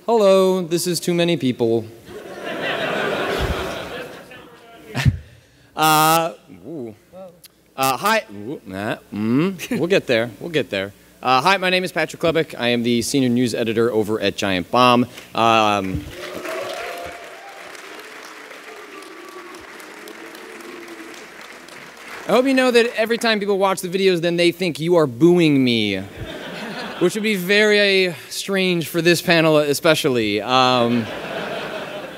Hello, this is too many people. Hi. We'll get there. We'll get there. Hi, my name is Patrick Klebeck. I am the senior news editor over at Giant Bomb. I hope you know that every time people watch the videos, then they think you are booing me, which would be very strange for this panel especially. I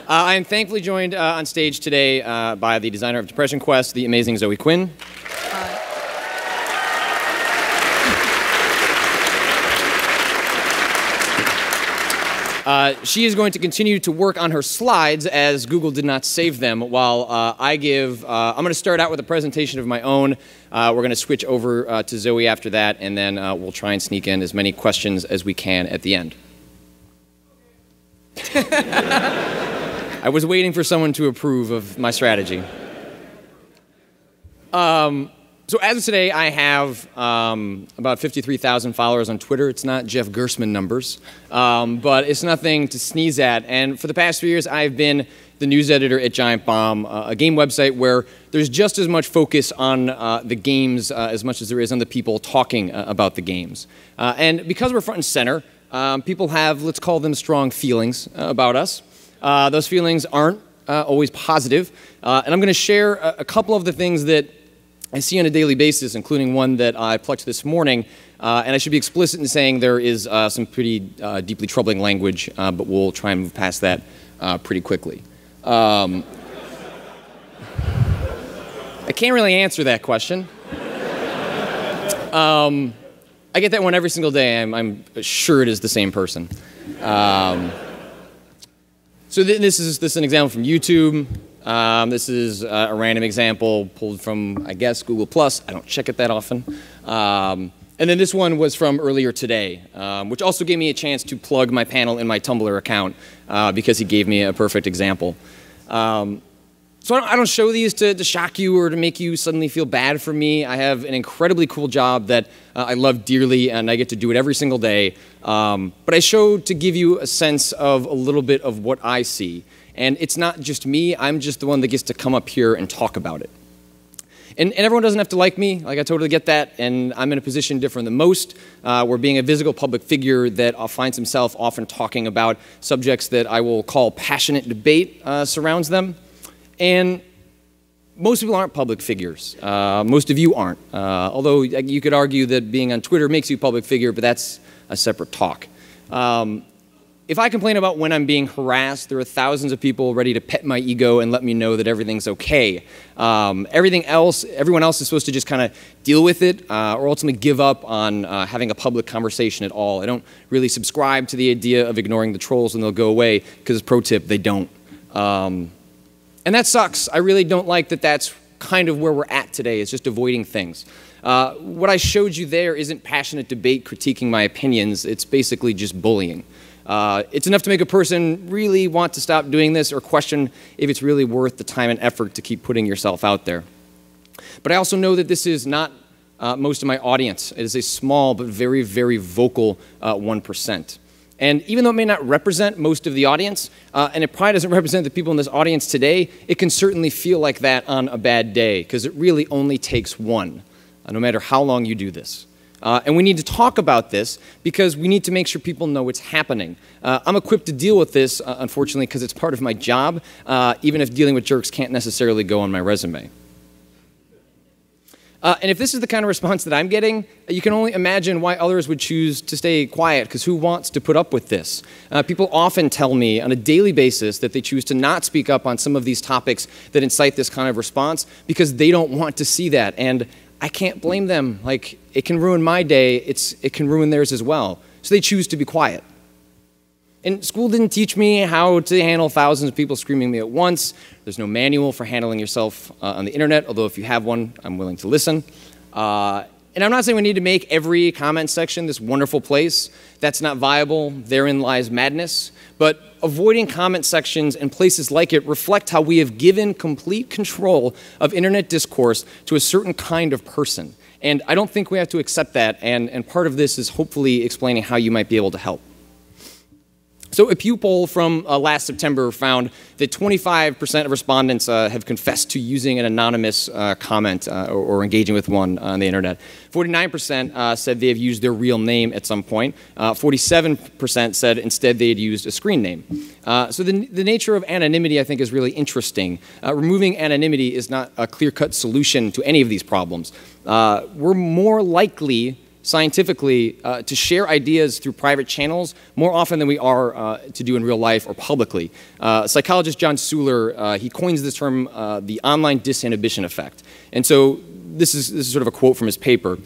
am thankfully joined on stage today by the designer of Depression Quest, the amazing Zoe Quinn. She is going to continue to work on her slides as Google did not save them while I'm going to start out with a presentation of my own. We're going to switch over to Zoe after that, and then we'll try and sneak in as many questions as we can at the end. I was waiting for someone to approve of my strategy. So as of today, I have about 53,000 followers on Twitter. It's not Jeff Gerstmann numbers, but it's nothing to sneeze at. And for the past 3 years, I've been the news editor at Giant Bomb, a game website where there's just as much focus on the games as much as there is on the people talking about the games. And because we're front and center, people have, let's call them strong feelings about us. Those feelings aren't always positive. And I'm going to share a couple of the things that I see on a daily basis, including one that I plucked this morning, and I should be explicit in saying there is some pretty deeply troubling language, but we'll try and move past that pretty quickly. I can't really answer that question. I get that one every single day. I'm sure it is the same person. So this is an example from YouTube. This is a random example pulled from, I guess, Google+. I don't check it that often. And then this one was from earlier today, which also gave me a chance to plug my panel in my Tumblr account because he gave me a perfect example. So I don't show these to shock you or to make you suddenly feel bad for me. I have an incredibly cool job that I love dearly, and I get to do it every single day. But I show to give you a sense of a little bit of what I see. And it's not just me, I'm just the one that gets to come up here and talk about it. And everyone doesn't have to like me, like I totally get that, and I'm in a position different than most, where being a visible public figure that finds himself often talking about subjects that I will call passionate debate surrounds them. And most people aren't public figures. Most of you aren't. Although you could argue that being on Twitter makes you a public figure, but that's a separate talk. If I complain about when I'm being harassed, there are thousands of people ready to pet my ego and let me know that everything's okay. Everyone else is supposed to just kind of deal with it or ultimately give up on having a public conversation at all. I don't really subscribe to the idea of ignoring the trolls and they'll go away because, pro tip, they don't. And that sucks. I really don't like that that's kind of where we're at today, is just avoiding things. What I showed you there isn't passionate debate critiquing my opinions. It's basically just bullying. It's enough to make a person really want to stop doing this or question if it's really worth the time and effort to keep putting yourself out there. But I also know that this is not most of my audience. It is a small but very, very vocal 1%. And even though it may not represent most of the audience, and it probably doesn't represent the people in this audience today, it can certainly feel like that on a bad day, because it really only takes one, no matter how long you do this. And we need to talk about this because we need to make sure people know what's happening. I'm equipped to deal with this, unfortunately, because it's part of my job, even if dealing with jerks can't necessarily go on my resume. And if this is the kind of response that I'm getting, you can only imagine why others would choose to stay quiet, because who wants to put up with this? People often tell me on a daily basis that they choose to not speak up on some of these topics that incite this kind of response because they don't want to see that. And I can't blame them. Like, it can ruin my day, it can ruin theirs as well. So they choose to be quiet. And school didn't teach me how to handle thousands of people screaming at me at once. There's no manual for handling yourself on the internet, although if you have one, I'm willing to listen. And I'm not saying we need to make every comment section this wonderful place. That's not viable. Therein lies madness. But avoiding comment sections and places like it reflect how we have given complete control of internet discourse to a certain kind of person. And I don't think we have to accept that, and part of this is hopefully explaining how you might be able to help. So a Pew poll from last September found that 25% of respondents have confessed to using an anonymous comment or engaging with one on the internet. 49% said they have used their real name at some point. 47% said instead they had used a screen name. So the nature of anonymity, I think, is really interesting. Removing anonymity is not a clear-cut solution to any of these problems. We're more likely scientifically to share ideas through private channels more often than we are to do in real life or publicly. Psychologist John Suhler, he coins this term the online disinhibition effect. And so this is sort of a quote from his paper.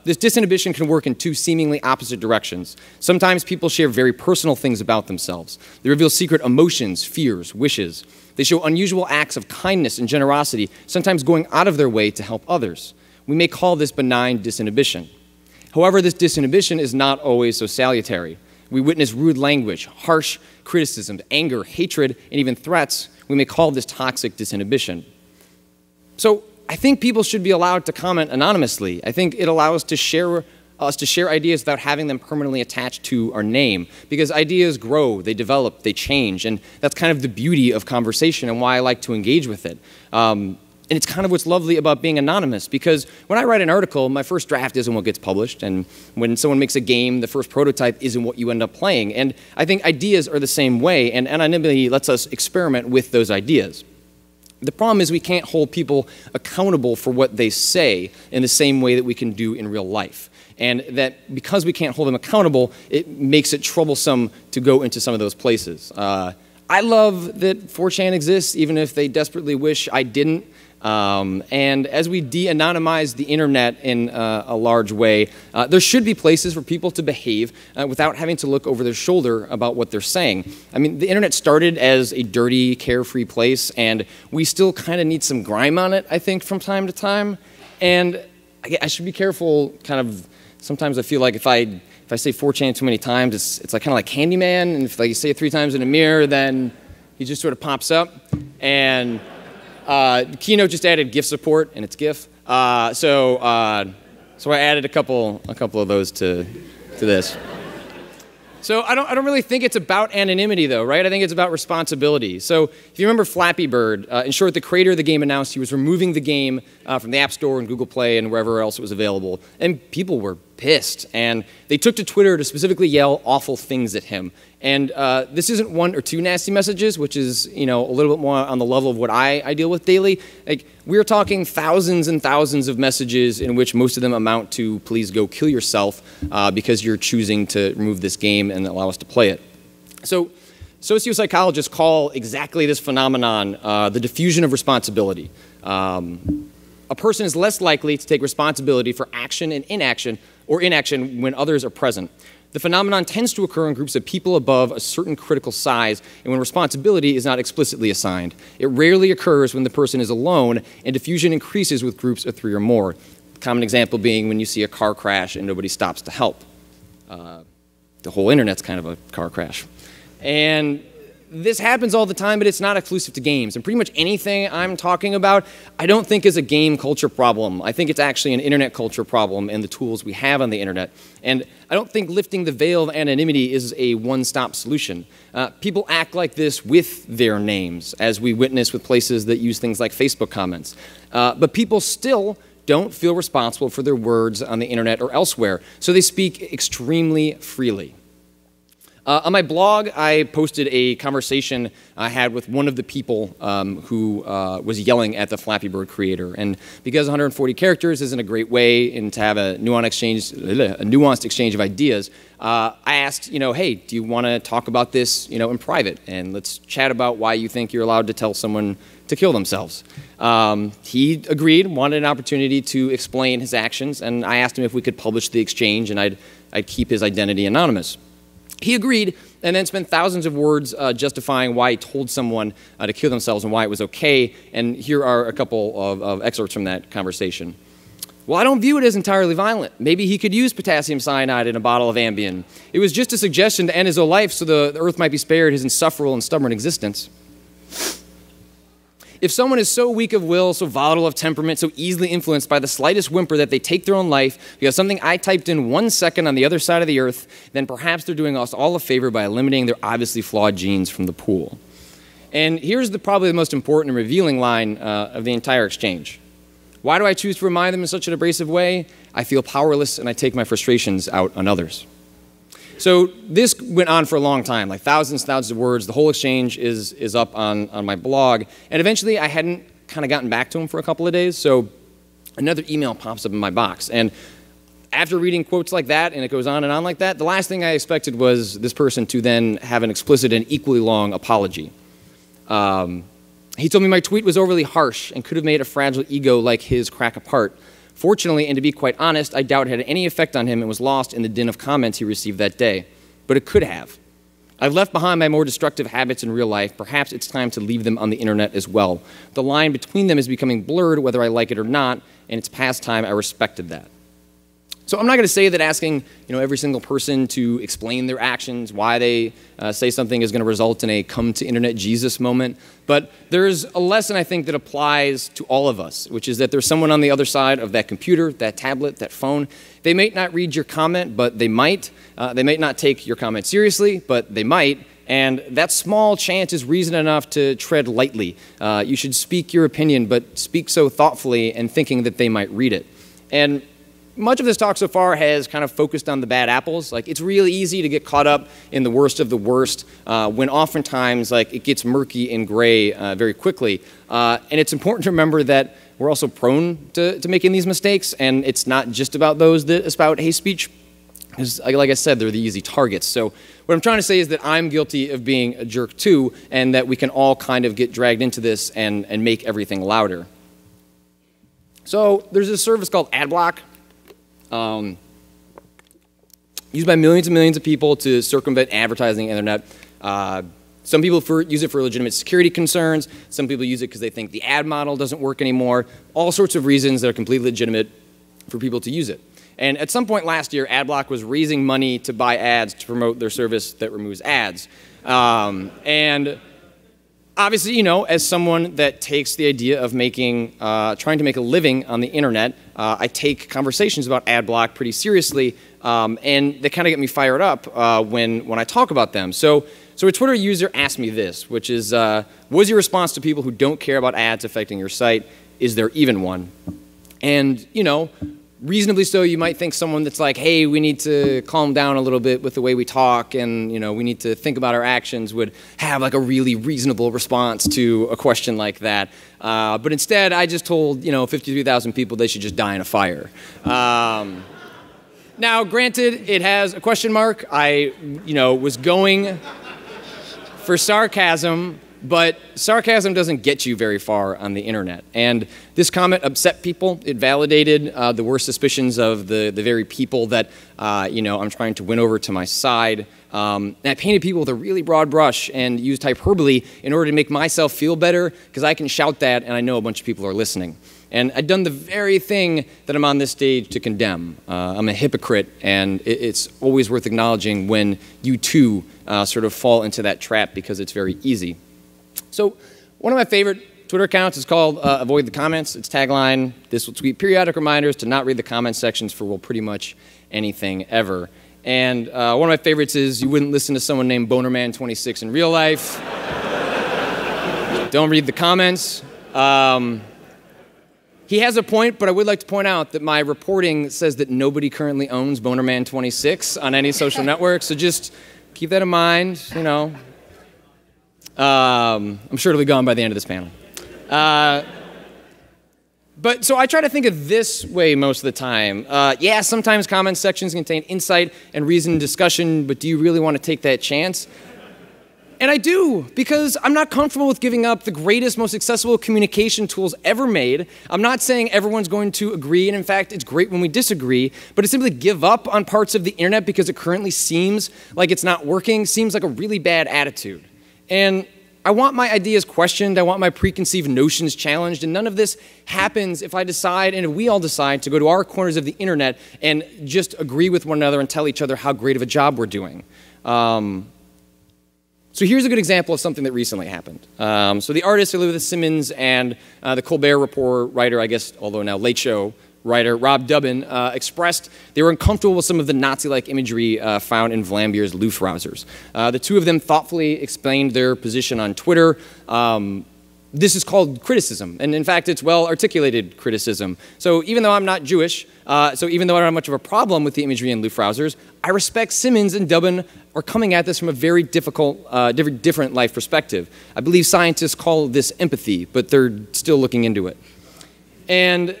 This disinhibition can work in two seemingly opposite directions. Sometimes people share very personal things about themselves. They reveal secret emotions, fears, wishes. They show unusual acts of kindness and generosity, sometimes going out of their way to help others. We may call this benign disinhibition. However, this disinhibition is not always so salutary. We witness rude language, harsh criticism, anger, hatred, and even threats. We may call this toxic disinhibition. So I think people should be allowed to comment anonymously. I think it allows us to share ideas without having them permanently attached to our name, because ideas grow, they develop, they change, and that's kind of the beauty of conversation and why I like to engage with it. And it's kind of what's lovely about being anonymous, because when I write an article, my first draft isn't what gets published, and when someone makes a game, the first prototype isn't what you end up playing. And I think ideas are the same way, and anonymity lets us experiment with those ideas. The problem is we can't hold people accountable for what they say in the same way that we can do in real life. And that because we can't hold them accountable, it makes it troublesome to go into some of those places. I love that 4chan exists, even if they desperately wish I didn't. And as we de-anonymize the internet in a large way, there should be places for people to behave without having to look over their shoulder about what they're saying. I mean, the internet started as a dirty, carefree place, and we still kind of need some grime on it, I think, from time to time. And I should be careful, kind of, sometimes I feel like if I say 4chan too many times, it's like kind of like Candyman, and if like, you say it 3 times in a mirror, then he just sort of pops up. And Keynote just added GIF support, and it's GIF. So I added a couple of those to this. So I don't really think it's about anonymity, though, right? I think it's about responsibility. So if you remember Flappy Bird, in short, the creator of the game announced he was removing the game from the App Store and Google Play and wherever else it was available. And people were pissed. And they took to Twitter to specifically yell awful things at him. And this isn't 1 or 2 nasty messages, which is, you know, a little bit more on the level of what I deal with daily. Like, we're talking thousands and thousands of messages in which most of them amount to please go kill yourself because you're choosing to remove this game and allow us to play it. So sociopsychologists call exactly this phenomenon the diffusion of responsibility. A person is less likely to take responsibility for action and inaction or inaction when others are present. The phenomenon tends to occur in groups of people above a certain critical size and when responsibility is not explicitly assigned. It rarely occurs when the person is alone, and diffusion increases with groups of 3 or more. A common example being when you see a car crash and nobody stops to help. The whole internet's kind of a car crash. And this happens all the time, but it's not exclusive to games. And pretty much anything I'm talking about, I don't think is a game culture problem. I think it's actually an internet culture problem and the tools we have on the internet. And I don't think lifting the veil of anonymity is a one-stop solution. People act like this with their names, as we witness with places that use things like Facebook comments. But people still don't feel responsible for their words on the internet or elsewhere, so they speak extremely freely. On my blog, I posted a conversation I had with one of the people who was yelling at the Flappy Bird creator. And because 140 characters isn't a great way to have a nuanced exchange of ideas, I asked, hey, do you want to talk about this, in private? And let's chat about why you think you're allowed to tell someone to kill themselves. He agreed, wanted an opportunity to explain his actions, and I asked him if we could publish the exchange and I'd keep his identity anonymous. He agreed and then spent thousands of words justifying why he told someone to kill themselves and why it was okay. And here are a couple of excerpts from that conversation. Well, I don't view it as entirely violent. Maybe he could use potassium cyanide in a bottle of Ambien. It was just a suggestion to end his own life so the earth might be spared his insufferable and stubborn existence. if someone is so weak of will, so volatile of temperament, so easily influenced by the slightest whimper that they take their own life because something I typed in 1 second on the other side of the earth, then perhaps they're doing us all a favor by eliminating their obviously flawed genes from the pool. And here's probably the most important and revealing line of the entire exchange. Why do I choose to remind them in such an abrasive way? I feel powerless and I take my frustrations out on others. So this went on for a long time, like thousands and thousands of words. The whole exchange is up on my blog. And eventually I hadn't kind of gotten back to him for a couple of days, so another email pops up in my box. And after reading quotes like that, and it goes on and on like that, the last thing I expected was this person to then have an explicit and equally long apology. He told me my tweet was overly harsh and could have made a fragile ego like his crack apart. Fortunately, and to be quite honest, I doubt it had any effect on him and was lost in the din of comments he received that day. But it could have. I've left behind my more destructive habits in real life. Perhaps it's time to leave them on the internet as well. The line between them is becoming blurred whether I like it or not, and it's past time I respected that. So I'm not going to say that asking every single person to explain their actions, why they say something is going to result in a come to internet Jesus moment, but there's a lesson I think that applies to all of us, which is that there's someone on the other side of that computer, that tablet, that phone. They may not read your comment, but they might. They may not take your comment seriously, but they might. And that small chance is reason enough to tread lightly. You should speak your opinion, but speak so thoughtfully and thinking that they might read it. And much of this talk so far has kind of focused on the bad apples. Like, it's really easy to get caught up in the worst of the worst when oftentimes it gets murky and gray very quickly. And it's important to remember that we're also prone to making these mistakes, and it's not just about those that espout hate speech. Because, like I said, they're the easy targets. So what I'm trying to say is that I'm guilty of being a jerk too, and that we can all kind of get dragged into this and make everything louder. So there's this service called Adblock. Used by millions and millions of people to circumvent advertising on the internet. Some people use it for legitimate security concerns. Some people use it because they think the ad model doesn't work anymore. All sorts of reasons that are completely legitimate for people to use it. And at some point last year, Adblock was raising money to buy ads to promote their service that removes ads. And obviously, as someone that takes the idea of trying to make a living on the internet, I take conversations about Adblock pretty seriously, and they kind of get me fired up when I talk about them. So a Twitter user asked me this, which is, what's your response to people who don't care about ads affecting your site? Is there even one? And, reasonably so, you might think someone that's like, hey, we need to calm down a little bit with the way we talk, and we need to think about our actions, would have a really reasonable response to a question like that. But instead, I just told 53,000 people they should just die in a fire. Now, granted, it has a question mark. I was going for sarcasm, but sarcasm doesn't get you very far on the internet. And this comment upset people. It validated the worst suspicions of the very people that I'm trying to win over to my side. And I painted people with a really broad brush and used hyperbole in order to make myself feel better, because I can shout that and I know a bunch of people are listening. And I'd done the very thing that I'm on this stage to condemn. I'm a hypocrite, and it's always worth acknowledging when you too sort of fall into that trap, because it's very easy. So one of my favorite Twitter accounts is called Avoid the Comments. Its tagline: this will tweet periodic reminders to not read the comment sections for pretty much anything ever. And one of my favorites is, you wouldn't listen to someone named Bonerman26 in real life. Don't read the comments. He has a point, but I would like to point out that my reporting says that nobody currently owns Bonerman26 on any social network, so just keep that in mind, I'm sure it'll be gone by the end of this panel. But so I try to think of this way most of the time. Yeah, sometimes comment sections contain insight and reasoned discussion, but do you really want to take that chance? And I do, because I'm not comfortable with giving up the greatest, most accessible communication tools ever made. I'm not saying everyone's going to agree, and in fact, it's great when we disagree, but to simply give up on parts of the internet because it currently seems like it's not working seems like a really bad attitude. And I want my ideas questioned, I want my preconceived notions challenged, and none of this happens if I decide, and if we all decide, to go to our corners of the internet and just agree with one another and tell each other how great of a job we're doing. So here's a good example of something that recently happened. So the artist Elizabeth Simmons and the Colbert Report writer, I guess, although now Late Show writer, Rob Dubbin, expressed they were uncomfortable with some of the Nazi-like imagery found in Vlambeers' Luftrausers. The two of them thoughtfully explained their position on Twitter. This is called criticism, and in fact, it's well-articulated criticism. So even though I'm not Jewish, so even though I don't have much of a problem with the imagery in Luftrausers, I respect Simmons and Dubbin are coming at this from a very difficult, different life perspective. I believe scientists call this empathy, but they're still looking into it. And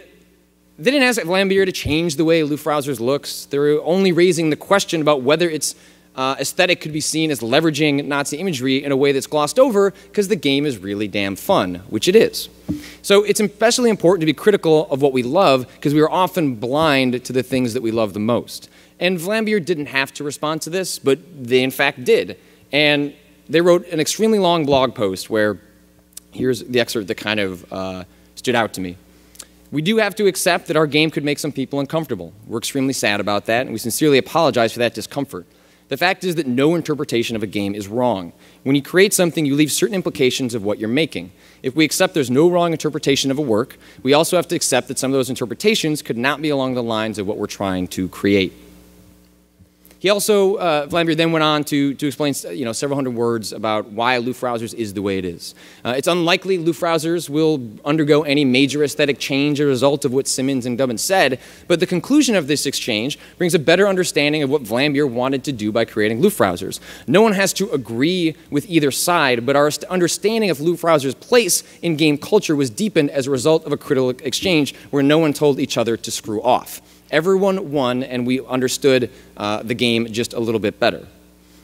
they didn't ask Vlambeer to change the way Luftrausers looks. They're only raising the question about whether its aesthetic could be seen as leveraging Nazi imagery in a way that's glossed over because the game is really damn fun, which it is. So it's especially important to be critical of what we love because we are often blind to the things that we love the most. And Vlambeer didn't have to respond to this, but they in fact did. And they wrote an extremely long blog post where, here's the excerpt that kind of stood out to me. We do have to accept that our game could make some people uncomfortable. We're extremely sad about that, and we sincerely apologize for that discomfort. The fact is that no interpretation of a game is wrong. When you create something, you leave certain implications of what you're making. If we accept there's no wrong interpretation of a work, we also have to accept that some of those interpretations could not be along the lines of what we're trying to create. He also, Vlambeer then went on to explain several hundred words about why Luftrausers is the way it is. It's unlikely Luftrausers will undergo any major aesthetic change as a result of what Simmons and Dubbin said, but the conclusion of this exchange brings a better understanding of what Vlambeer wanted to do by creating Luftrausers. No one has to agree with either side, but our understanding of Luftrausers' place in game culture was deepened as a result of a critical exchange where no one told each other to screw off. Everyone won, and we understood the game just a little bit better.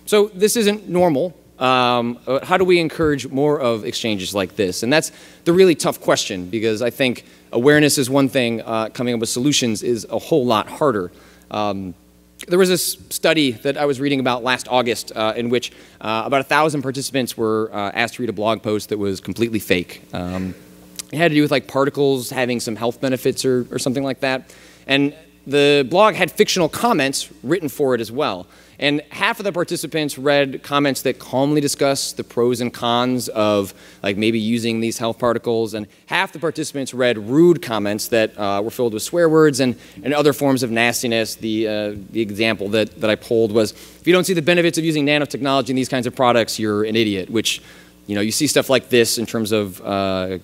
So this isn't normal. How do we encourage more of exchanges like this? And that's the really tough question, because I think awareness is one thing, coming up with solutions is a whole lot harder. There was this study that I was reading about last August in which about 1,000 participants were asked to read a blog post that was completely fake. It had to do with like particles having some health benefits or something like that. And the blog had fictional comments written for it as well. And half of the participants read comments that calmly discuss the pros and cons of like maybe using these health particles, and half the participants read rude comments that were filled with swear words and other forms of nastiness. The example that I pulled was, if you don't see the benefits of using nanotechnology in these kinds of products, you're an idiot, which, you see stuff like this in terms of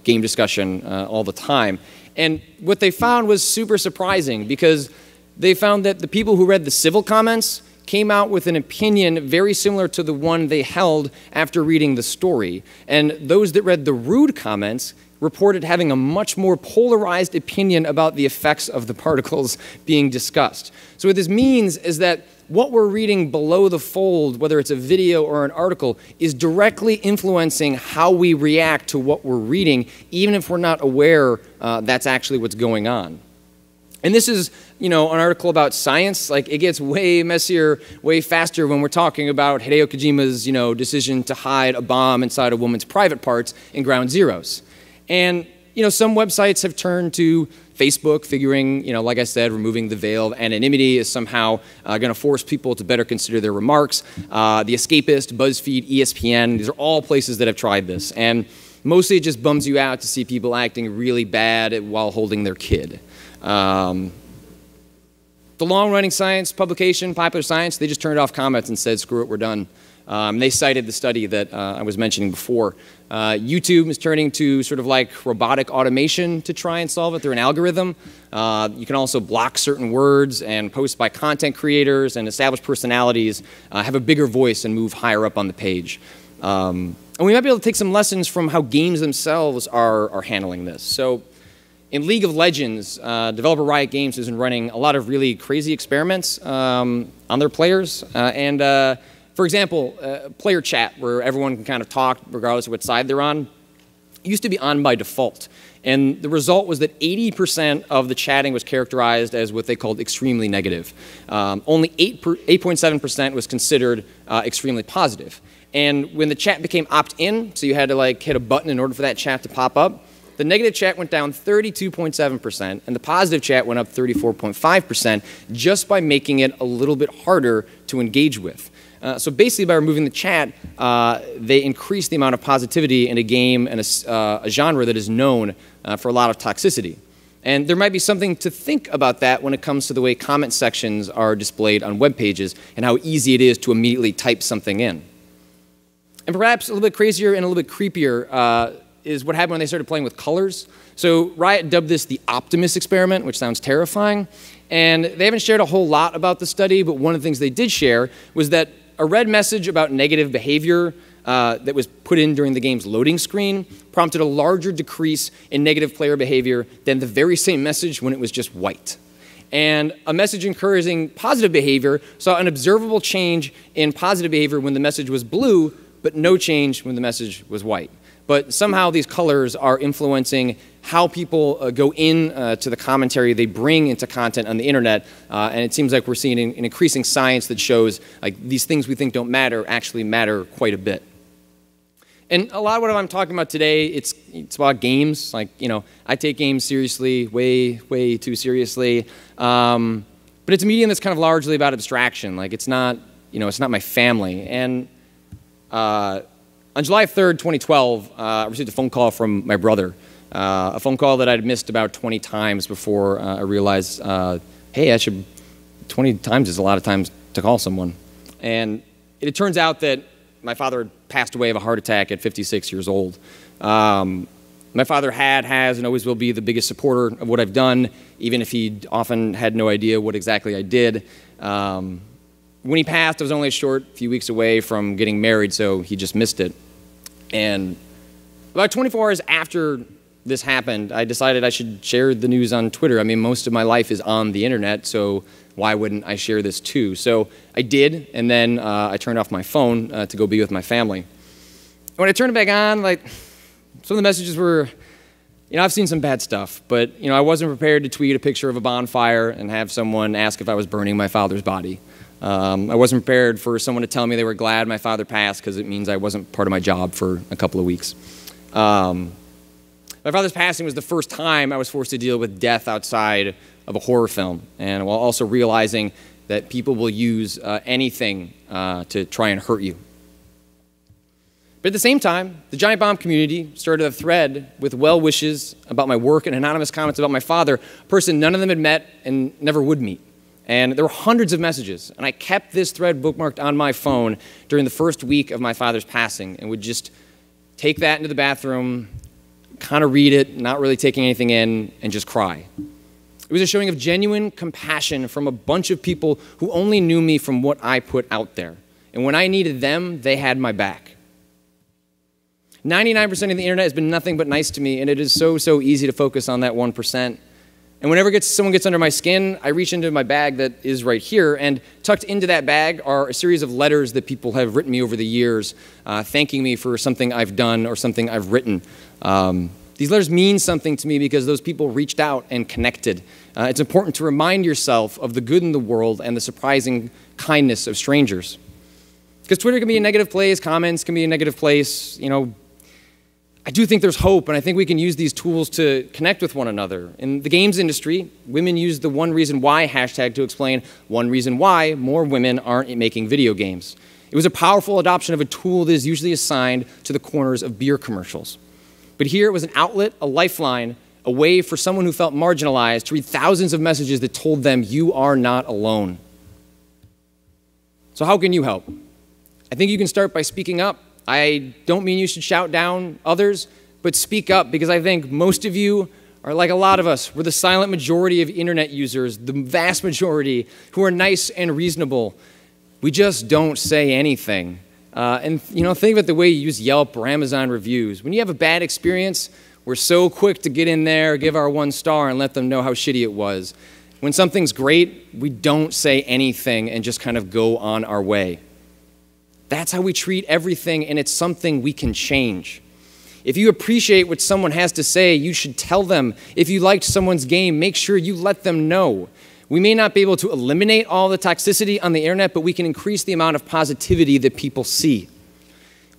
game discussion all the time. And what they found was super surprising, because they found that the people who read the civil comments came out with an opinion very similar to the one they held after reading the story. And those that read the rude comments reported having a much more polarized opinion about the effects of the particles being discussed. So what this means is that what we're reading below the fold, whether it's a video or an article, is directly influencing how we react to what we're reading, even if we're not aware that's actually what's going on. And this is, an article about science. Like, it gets way messier, way faster when we're talking about Hideo Kojima's, decision to hide a bomb inside a woman's private parts in Ground Zeroes. And, some websites have turned to Facebook, figuring, like I said, removing the veil of anonymity is somehow going to force people to better consider their remarks. The Escapist, BuzzFeed, ESPN, these are all places that have tried this. And mostly it just bums you out to see people acting really bad while holding their kid. The long-running science publication, Popular Science, they just turned off comments and said, screw it, we're done. They cited the study that I was mentioning before. YouTube is turning to sort of like robotic automation to try and solve it through an algorithm. You can also block certain words, and posts by content creators and established personalities have a bigger voice and move higher up on the page. And we might be able to take some lessons from how games themselves are handling this. So in League of Legends, developer Riot Games has been running a lot of really crazy experiments on their players. For example, player chat, where everyone can kind of talk regardless of what side they're on, used to be on by default. And the result was that 80% of the chatting was characterized as what they called extremely negative. Only 8.7% was considered extremely positive. And when the chat became opt-in, so you had to like hit a button in order for that chat to pop up, the negative chat went down 32.7%, and the positive chat went up 34.5% just by making it a little bit harder to engage with. So basically, by removing the chat, they increased the amount of positivity in a game and a genre that is known for a lot of toxicity. And there might be something to think about that when it comes to the way comment sections are displayed on web pages and how easy it is to immediately type something in. And perhaps a little bit crazier and a little bit creepier is what happened when they started playing with colors. So Riot dubbed this the Optimus experiment, which sounds terrifying. And they haven't shared a whole lot about the study, but one of the things they did share was that a red message about negative behavior that was put in during the game's loading screen prompted a larger decrease in negative player behavior than the very same message when it was just white. And a message encouraging positive behavior saw an observable change in positive behavior when the message was blue, but no change when the message was white. But somehow these colors are influencing how people go in to the commentary they bring into content on the internet, and it seems like we're seeing an increasing science that shows like these things we think don't matter actually matter quite a bit. And a lot of what I'm talking about today, it's about games. Like, you know, I take games seriously, way too seriously. But it's a medium that's kind of largely about abstraction. Like, it's not, you know, it's not my family. And on July 3rd, 2012, I received a phone call from my brother. A phone call that I'd missed about 20 times before I realized, hey, 20 times is a lot of times to call someone. And it turns out that my father had passed away of a heart attack at 56 years old. My father has, and always will be the biggest supporter of what I've done, even if he often had no idea what exactly I did. When he passed, I was only a short few weeks away from getting married, so he just missed it. And about 24 hours after this happened, I decided I should share the news on Twitter. I mean, most of my life is on the internet, so why wouldn't I share this too? So I did, and then I turned off my phone to go be with my family. When I turned it back on, like, some of the messages were, you know, I've seen some bad stuff, but, you know, I wasn't prepared to tweet a picture of a bonfire and have someone ask if I was burning my father's body. I wasn't prepared for someone to tell me they were glad my father passed because it means I wasn't part of my job for a couple of weeks. My father's passing was the first time I was forced to deal with death outside of a horror film, and while also realizing that people will use anything to try and hurt you. But at the same time, the Giant Bomb community started a thread with well wishes about my work and anonymous comments about my father, a person none of them had met and never would meet. And there were hundreds of messages, and I kept this thread bookmarked on my phone during the first week of my father's passing and would just take that into the bathroom, kind of read it, not really taking anything in, and just cry. It was a showing of genuine compassion from a bunch of people who only knew me from what I put out there. And when I needed them, they had my back. 99% of the internet has been nothing but nice to me, and it is so easy to focus on that 1%. And whenever someone gets under my skin, I reach into my bag that is right here, and tucked into that bag are a series of letters that people have written me over the years, thanking me for something I've done or something I've written. These letters mean something to me because those people reached out and connected. It's important to remind yourself of the good in the world and the surprising kindness of strangers. Because Twitter can be a negative place, comments can be a negative place, you know. I do think there's hope, and I think we can use these tools to connect with one another. In the games industry, women use the one reason why hashtag to explain one reason why more women aren't making video games. It was a powerful adoption of a tool that is usually assigned to the corners of beer commercials. But here it was an outlet, a lifeline, a way for someone who felt marginalized to read thousands of messages that told them you are not alone. So how can you help? I think you can start by speaking up. I don't mean you should shout down others, but speak up, because I think most of you are like a lot of us. We're the silent majority of internet users, the vast majority who are nice and reasonable. We just don't say anything. And you know, think about the way you use Yelp or Amazon reviews. When you have a bad experience, we're so quick to get in there, give our 1 star, and let them know how shitty it was. When something's great, we don't say anything and just kind of go on our way. That's how we treat everything, and it's something we can change. If you appreciate what someone has to say, you should tell them. If you liked someone's game, make sure you let them know. We may not be able to eliminate all the toxicity on the internet, but we can increase the amount of positivity that people see.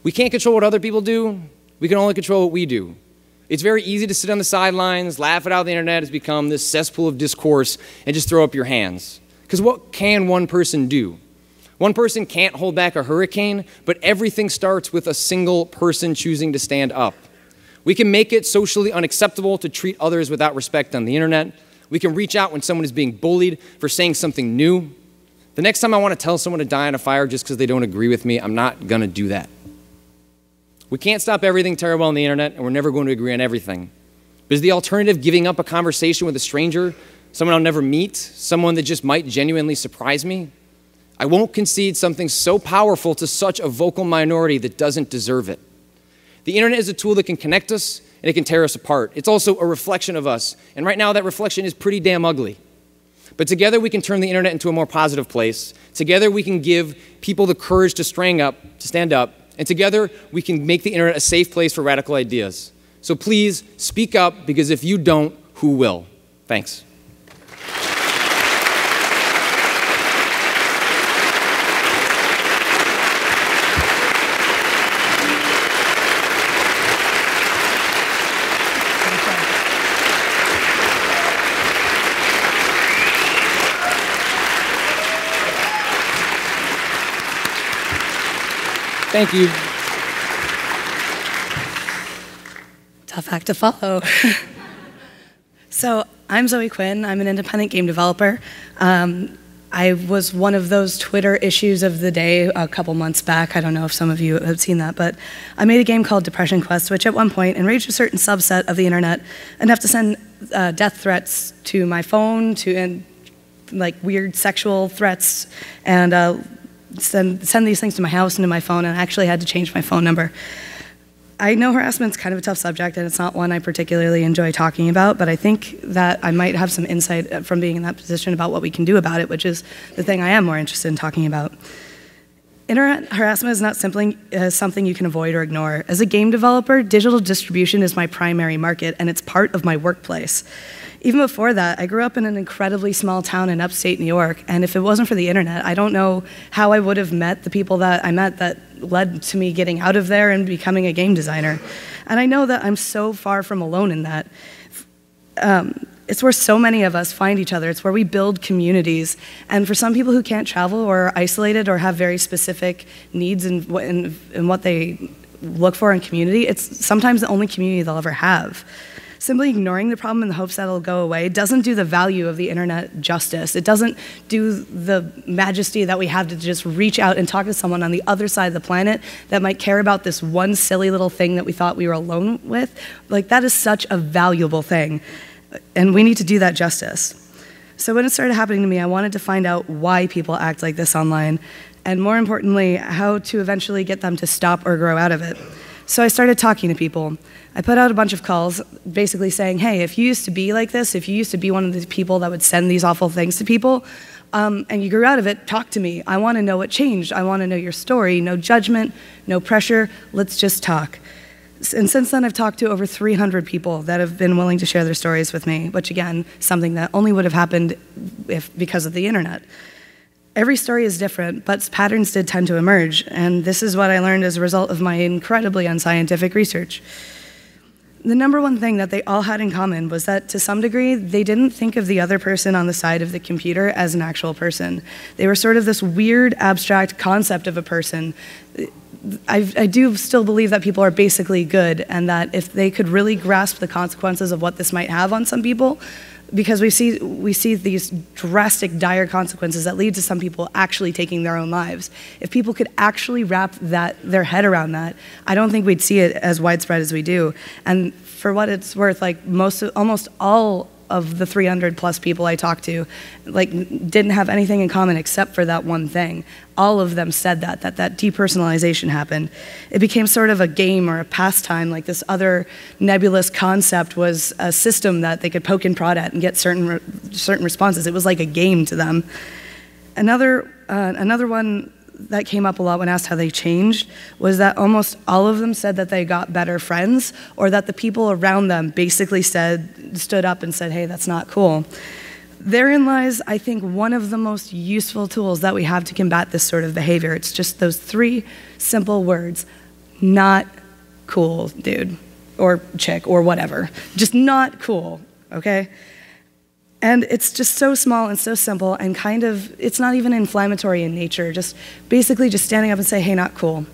We can't control what other people do. We can only control what we do. It's very easy to sit on the sidelines, laugh at how the internet has become this cesspool of discourse, and just throw up your hands. Because what can one person do? One person can't hold back a hurricane, but everything starts with a single person choosing to stand up. We can make it socially unacceptable to treat others without respect on the internet. We can reach out when someone is being bullied for saying something new. The next time I want to tell someone to die on a fire just because they don't agree with me, I'm not going to do that. We can't stop everything terrible on the internet, and we're never going to agree on everything. But is the alternative giving up a conversation with a stranger, someone I'll never meet, someone that just might genuinely surprise me? I won't concede something so powerful to such a vocal minority that doesn't deserve it. The internet is a tool that can connect us, and it can tear us apart. It's also a reflection of us, and right now that reflection is pretty damn ugly. But together we can turn the internet into a more positive place. Together we can give people the courage to stand up, and together we can make the internet a safe place for radical ideas. So please speak up, because if you don't, who will? Thanks. Thank you. Tough act to follow. So I'm Zoe Quinn. I'm an independent game developer. I was one of those Twitter issues of the day a couple months back. I don't know if some of you have seen that, but I made a game called Depression Quest, which at one point enraged a certain subset of the internet enough to send death threats to my phone, and like weird sexual threats, and send these things to my house and to my phone, and I actually had to change my phone number. I know harassment's kind of a tough subject, and it's not one I particularly enjoy talking about, but I think that I might have some insight from being in that position about what we can do about it, which is the thing I am more interested in talking about. Internet harassment is not simply something you can avoid or ignore. As a game developer, digital distribution is my primary market, and it's part of my workplace. Even before that, I grew up in an incredibly small town in upstate New York, and if it wasn't for the internet, I don't know how I would have met the people that I met that led to me getting out of there and becoming a game designer. And I know that I'm so far from alone in that. It's where so many of us find each other. It's where we build communities. And for some people who can't travel or are isolated or have very specific needs in what they look for in community, it's sometimes the only community they'll ever have. Simply ignoring the problem in the hopes that it'll go away doesn't do the value of the internet justice. It doesn't do the majesty that we have to just reach out and talk to someone on the other side of the planet that might care about this one silly little thing that we thought we were alone with. Like, that is such a valuable thing, and we need to do that justice. So when it started happening to me, I wanted to find out why people act like this online, and more importantly, how to eventually get them to stop or grow out of it. So I started talking to people. I put out a bunch of calls basically saying, hey, if you used to be like this, if you used to be one of these people that would send these awful things to people, and you grew out of it, talk to me. I want to know what changed. I want to know your story. No judgment, no pressure. Let's just talk. And since then, I've talked to over 300 people that have been willing to share their stories with me, which again, something that only would have happened because of the internet. Every story is different, but patterns did tend to emerge, and this is what I learned as a result of my incredibly unscientific research. The number one thing that they all had in common was that, to some degree, they didn't think of the other person on the side of the computer as an actual person. They were sort of this weird, abstract concept of a person. I do still believe that people are basically good, and that if they could really grasp the consequences of what this might have on some people, because we see these drastic, dire consequences that lead to some people actually taking their own lives. If people could actually wrap their head around that, I don't think we'd see it as widespread as we do. And for what it's worth, like almost all of the 300 plus people I talked to, like, didn't have anything in common except for that one thing. All of them said that depersonalization happened. It became sort of a game or a pastime, like this other nebulous concept was a system that they could poke and prod at and get certain responses. It was like a game to them. Another one that came up a lot when asked how they changed was that almost all of them said that they got better friends, or that the people around them basically stood up and said, hey, that's not cool. Therein lies, I think, one of the most useful tools that we have to combat this sort of behavior. It's just those 3 simple words: not cool, dude. or chick or whatever. Just not cool, okay? And it's just so small and so simple and kind of, it's not even inflammatory in nature, just basically just standing up and say, hey, not cool.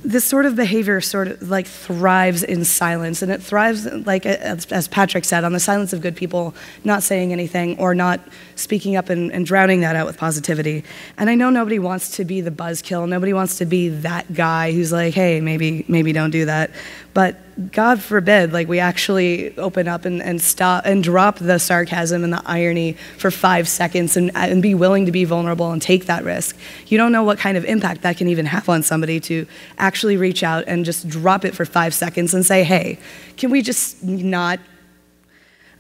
This sort of behavior sort of like thrives in silence, and it thrives, like as Patrick said, on the silence of good people not saying anything or not speaking up and drowning that out with positivity. And I know nobody wants to be the buzzkill, nobody wants to be that guy who's like, hey, maybe don't do that. But God forbid, like we actually open up and stop and drop the sarcasm and the irony for 5 seconds and be willing to be vulnerable and take that risk. You don't know what kind of impact that can even have on somebody to actually reach out and just drop it for 5 seconds and say, hey, can we just not?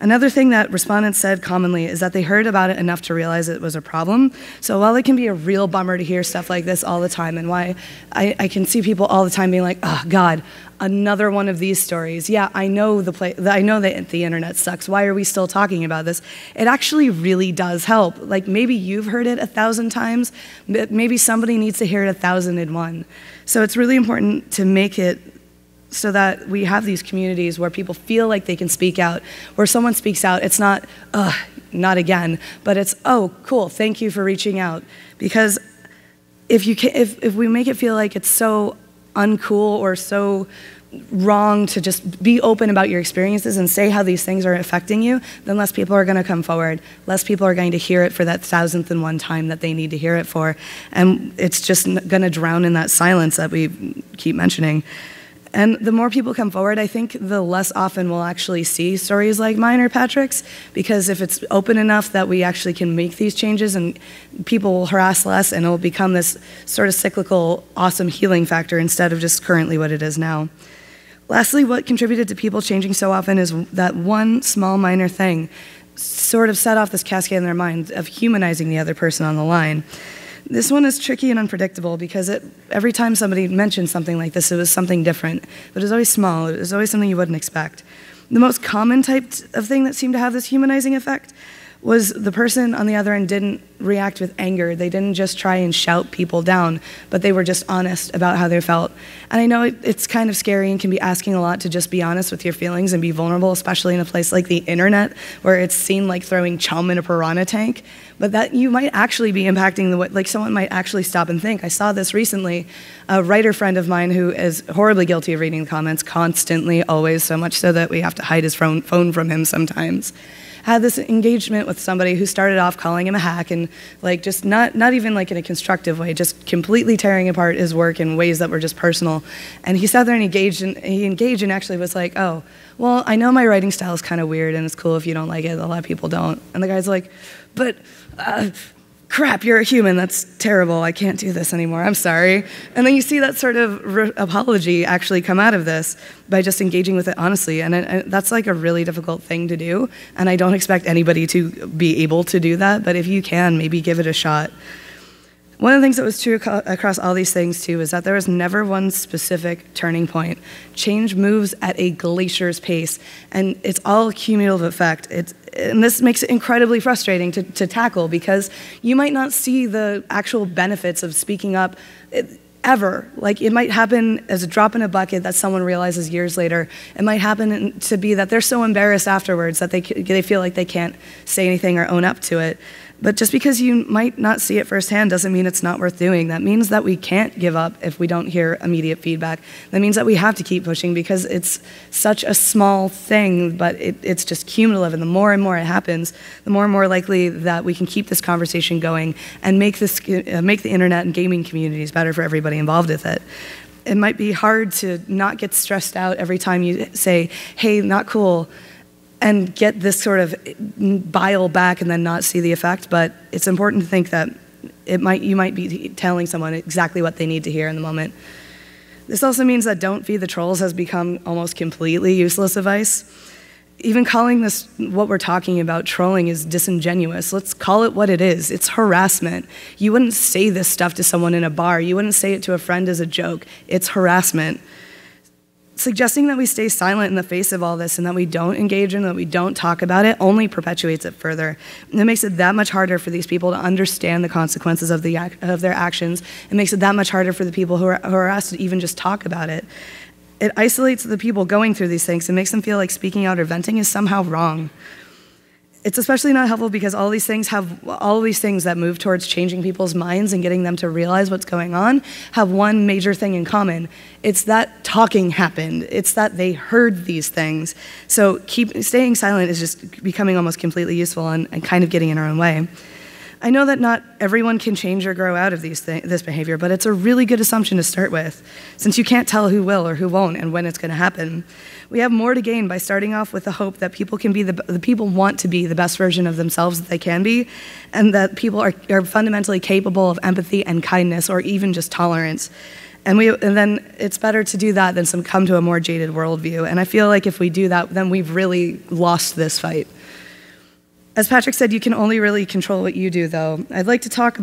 Another thing that respondents said commonly is that they heard about it enough to realize it was a problem. So while it can be a real bummer to hear stuff like this all the time, and why I can see people all the time being like, oh God, another one of these stories. Yeah, I know that the internet sucks. Why are we still talking about this? It actually really does help. Like maybe you've heard it 1,000 times, but maybe somebody needs to hear it 1,001. So it's really important to make it so that we have these communities where people feel like they can speak out, where someone speaks out, it's not, ugh, not again, but it's, oh, cool, thank you for reaching out. Because if we make it feel like it's so uncool or so wrong to just be open about your experiences and say how these things are affecting you, then less people are going to come forward. Less people are going to hear it for that 1,000th time that they need to hear it for. And it's just going to drown in that silence that we keep mentioning. And the more people come forward, I think the less often we'll actually see stories like mine or Patrick's, because if it's open enough that we actually can make these changes and people will harass less and it'll become this sort of cyclical, awesome healing factor instead of just currently what it is now. Lastly, what contributed to people changing so often is that one small minor thing sort of set off this cascade in their mind of humanizing the other person on the line. This one is tricky and unpredictable because every time somebody mentioned something like this, it was something different. But it was always small. It was always something you wouldn't expect. The most common type of thing that seemed to have this humanizing effect was the person on the other end didn't react with anger. They didn't just try and shout people down, but they were just honest about how they felt. And I know it's kind of scary and can be asking a lot to just be honest with your feelings and be vulnerable, especially in a place like the internet, where it's seen like throwing chum in a piranha tank. But that you might actually be impacting the way, like someone might actually stop and think. I saw this recently. A writer friend of mine who is horribly guilty of reading the comments constantly, always, so much so that we have to hide his phone from him sometimes, had this engagement with somebody who started off calling him a hack and like just not even like in a constructive way, just completely tearing apart his work in ways that were just personal. And he sat there and he engaged and actually was like, oh, well, I know my writing style is kind of weird and it's cool if you don't like it. A lot of people don't. And the guy's like, but crap, you're a human, that's terrible, I can't do this anymore, I'm sorry. And then you see that sort of apology actually come out of this by just engaging with it honestly, and that's like a really difficult thing to do, and I don't expect anybody to be able to do that, but if you can, maybe give it a shot. One of the things that was true across all these things too is that there was never one specific turning point. Change moves at a glacier's pace, and it's all cumulative effect. And this makes it incredibly frustrating to tackle because you might not see the actual benefits of speaking up ever. Like it might happen as a drop in a bucket that someone realizes years later. It might happen to be that they're so embarrassed afterwards that they feel like they can't say anything or own up to it. But just because you might not see it firsthand doesn't mean it's not worth doing. That means that we can't give up if we don't hear immediate feedback. That means that we have to keep pushing because it's such a small thing, but it's just cumulative. And the more and more it happens, the more and more likely that we can keep this conversation going and make the internet and gaming communities better for everybody involved with it. It might be hard to not get stressed out every time you say, hey, not cool, and get this sort of bile back and then not see the effect, but it's important to think that you might be telling someone exactly what they need to hear in the moment. This also means that don't feed the trolls has become almost completely useless advice. Even calling this what we're talking about trolling is disingenuous. Let's call it what it is. It's harassment. You wouldn't say this stuff to someone in a bar. You wouldn't say it to a friend as a joke. It's harassment. Suggesting that we stay silent in the face of all this and that we don't engage in it, that we don't talk about it, only perpetuates it further. And it makes it that much harder for these people to understand the consequences of their actions. It makes it that much harder for the people who are asked to even just talk about it. It isolates the people going through these things and makes them feel like speaking out or venting is somehow wrong. It's especially not helpful because all these things that move towards changing people's minds and getting them to realize what's going on have one major thing in common. It's that talking happened. It's that they heard these things. So staying silent is just becoming almost completely useful and kind of getting in our own way. I know that not everyone can change or grow out of this behavior, but it's a really good assumption to start with, since you can't tell who will or who won't and when it's going to happen. We have more to gain by starting off with the hope that people can be the people want to be the best version of themselves that they can be, and that people are fundamentally capable of empathy and kindness, or even just tolerance. And then it's better to do that than come to a more jaded worldview. And I feel like if we do that, then we've really lost this fight. As Patrick said, you can only really control what you do, though. I'd like to take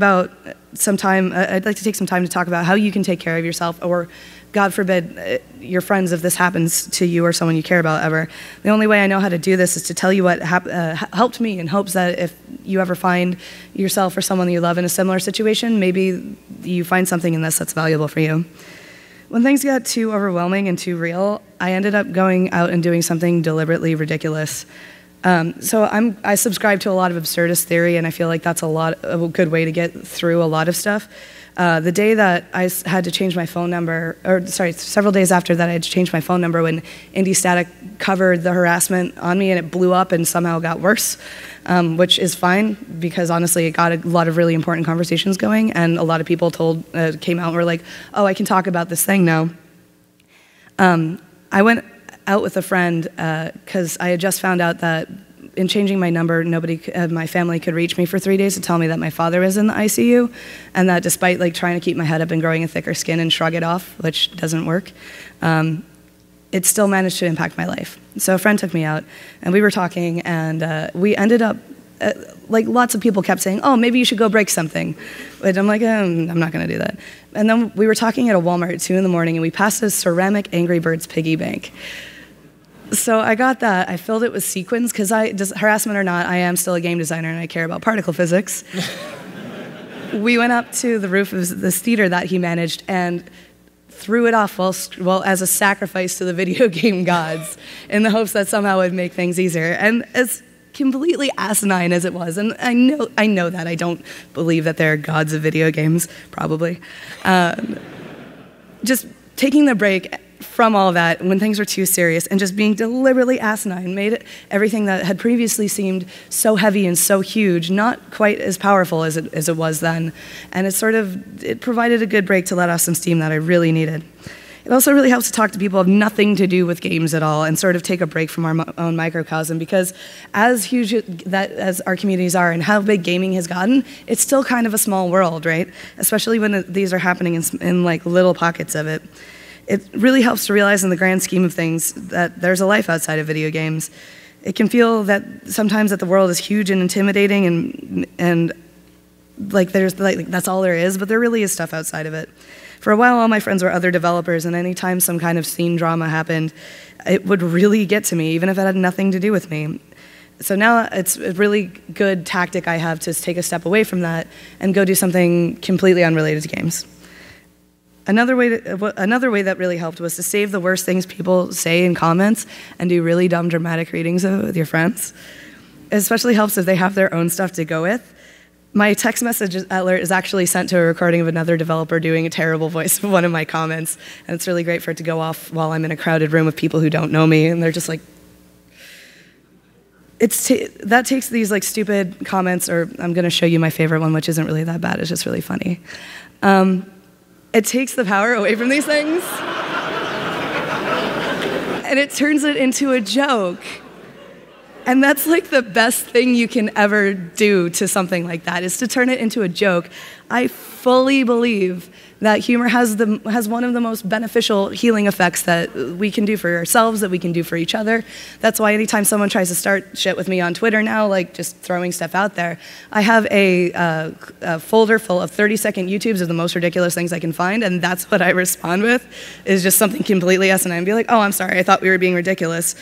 some time to talk about how you can take care of yourself, or, God forbid, your friends, if this happens to you or someone you care about ever. The only way I know how to do this is to tell you what helped me, in hopes that if you ever find yourself or someone you love in a similar situation, maybe you find something in this that's valuable for you. When things got too overwhelming and too real, I ended up going out and doing something deliberately ridiculous. So I subscribe to a lot of absurdist theory, and I feel like that's a good way to get through a lot of stuff. The day that I had to change my phone number, several days after that I had to change my phone number when Indie Static covered the harassment on me and it blew up and somehow got worse, which is fine because honestly it got a lot of really important conversations going, and a lot of people came out and were like, oh, I can talk about this thing now. I went out with a friend because I had just found out that in changing my number, my family could reach me for 3 days to tell me that my father was in the ICU, and that despite trying to keep my head up and growing a thicker skin and shrug it off, which doesn't work, it still managed to impact my life. So a friend took me out, and we were talking, and we ended up, lots of people kept saying, oh, maybe you should go break something. But I'm like, I'm not going to do that. And then we were talking at a Walmart at 2 in the morning, and we passed a ceramic Angry Birds piggy bank. So I got that. I filled it with sequins because harassment or not, I am still a game designer and I care about particle physics. We went up to the roof of this theater that he managed and threw it off as a sacrifice to the video game gods in the hopes that somehow it would make things easier. And as completely asinine as it was, and I know that I don't believe that there are gods of video games, probably. Just taking the break from all that when things were too serious and just being deliberately asinine made everything that had previously seemed so heavy and so huge not quite as powerful as it was then. And it provided a good break to let off some steam that I really needed. It also really helps to talk to people who have nothing to do with games at all and sort of take a break from our own microcosm, because as huge as our communities are and how big gaming has gotten, it's still kind of a small world, right? Especially when these are happening in little pockets of it. It really helps to realize in the grand scheme of things that there's a life outside of video games. It can feel that sometimes that the world is huge and intimidating and that's all there is, but there really is stuff outside of it. For a while, all my friends were other developers, and anytime some kind of scene drama happened, it would really get to me, even if it had nothing to do with me. So now it's a really good tactic I have to take a step away from that and go do something completely unrelated to games. Another way that really helped was to save the worst things people say in comments and do really dumb dramatic readings of it with your friends. It especially helps if they have their own stuff to go with. My text message alert is actually sent to a recording of another developer doing a terrible voice of one of my comments, and it's really great for it to go off while I'm in a crowded room with people who don't know me, and they're just like, that takes these stupid comments, or I'm going to show you my favorite one, which isn't really that bad, it's just really funny. It takes the power away from these things, and it turns it into a joke. And that's the best thing you can ever do to something like that, is to turn it into a joke. I fully believe that humor has one of the most beneficial healing effects that we can do for ourselves, that we can do for each other. That's why anytime someone tries to start shit with me on Twitter now, just throwing stuff out there, I have a folder full of 30-second YouTubes of the most ridiculous things I can find, and that's what I respond with, is just something completely asinine and be like, oh, I'm sorry, I thought we were being ridiculous.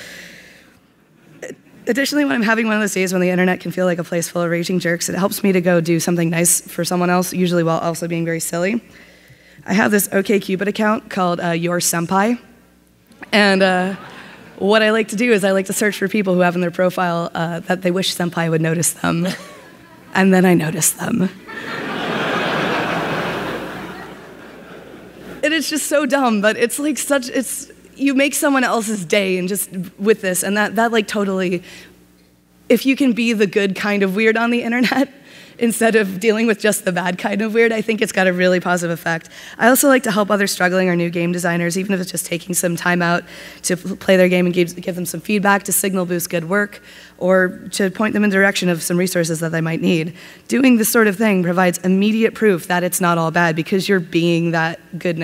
Additionally, when I'm having one of those days when the internet can feel like a place full of raging jerks, it helps me to go do something nice for someone else, usually while also being very silly. I have this OkCupid account called Your Senpai. And what I like to do is I like to search for people who have in their profile that they wish senpai would notice them. And then I notice them. And it's just so dumb, but it's like you make someone else's day and just with this, and that like totally, if you can be the good kind of weird on the internet, instead of dealing with just the bad kind of weird, I think it's got a really positive effect. I also like to help others struggling or new game designers, even if it's just taking some time out to play their game and give them some feedback, to signal boost good work, or to point them in the direction of some resources that they might need. Doing this sort of thing provides immediate proof that it's not all bad because you're being that good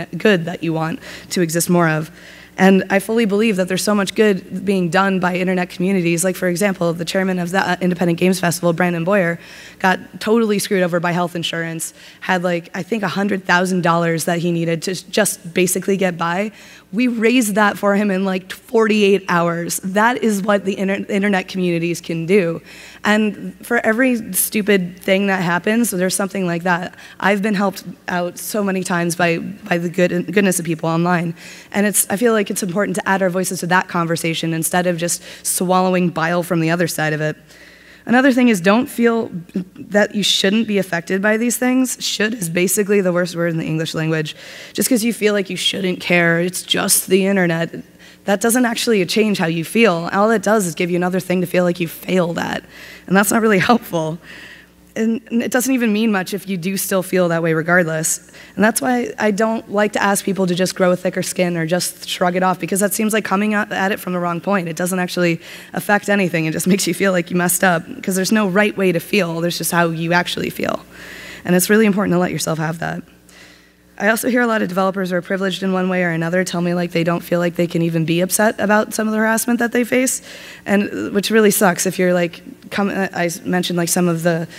that you want to exist more of. And I fully believe that there's so much good being done by internet communities. Like, for example, the chairman of the Independent Games Festival, Brandon Boyer, got totally screwed over by health insurance, had like, I think $100,000 that he needed to just basically get by. We raised that for him in like 48 hours. That is what the internet communities can do. And for every stupid thing that happens, there's something like that. I've been helped out so many times by the goodness of people online. And I feel like it's important to add our voices to that conversation instead of just swallowing bile from the other side of it. Another thing is, don't feel that you shouldn't be affected by these things. Should is basically the worst word in the English language. Just because you feel like you shouldn't care, it's just the internet, that doesn't actually change how you feel. All it does is give you another thing to feel like you failed at. And that's not really helpful. And it doesn't even mean much if you do still feel that way regardless. And that's why I don't like to ask people to just grow a thicker skin or just shrug it off, because that seems like coming at it from the wrong point. It doesn't actually affect anything. It just makes you feel like you messed up, because there's no right way to feel. There's just how you actually feel. And it's really important to let yourself have that. I also hear a lot of developers who are privileged in one way or another tell me like they don't feel like they can even be upset about some of the harassment that they face, and which really sucks. If you're like, I mentioned like some of the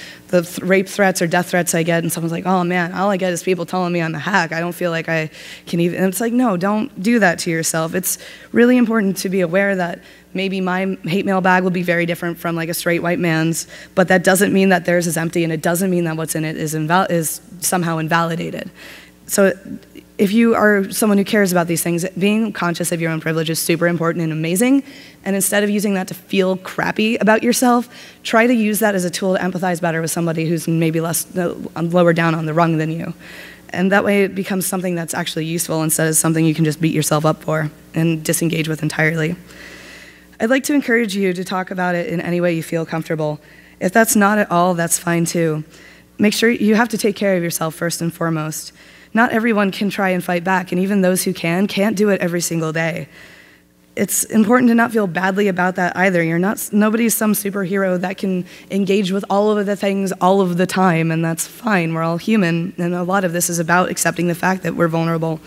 rape threats or death threats I get, and someone's like, oh man, all I get is people telling me I'm a hack. I don't feel like I can even, and it's like, no, don't do that to yourself. It's really important to be aware that maybe my hate mail bag will be very different from like a straight white man's, but that doesn't mean that theirs is empty, and it doesn't mean that what's in it is somehow invalidated. So if you are someone who cares about these things, being conscious of your own privilege is super important and amazing. And instead of using that to feel crappy about yourself, try to use that as a tool to empathize better with somebody who's maybe lower down on the rung than you. And that way it becomes something that's actually useful instead of something you can just beat yourself up for and disengage with entirely. I'd like to encourage you to talk about it in any way you feel comfortable. If that's not at all, that's fine too. Make sure you have to take care of yourself first and foremost. Not everyone can try and fight back, and even those who can't do it every single day. It's important to not feel badly about that either. Nobody's some superhero that can engage with all of the things all of the time, and that's fine. We're all human, and a lot of this is about accepting the fact that we're vulnerable.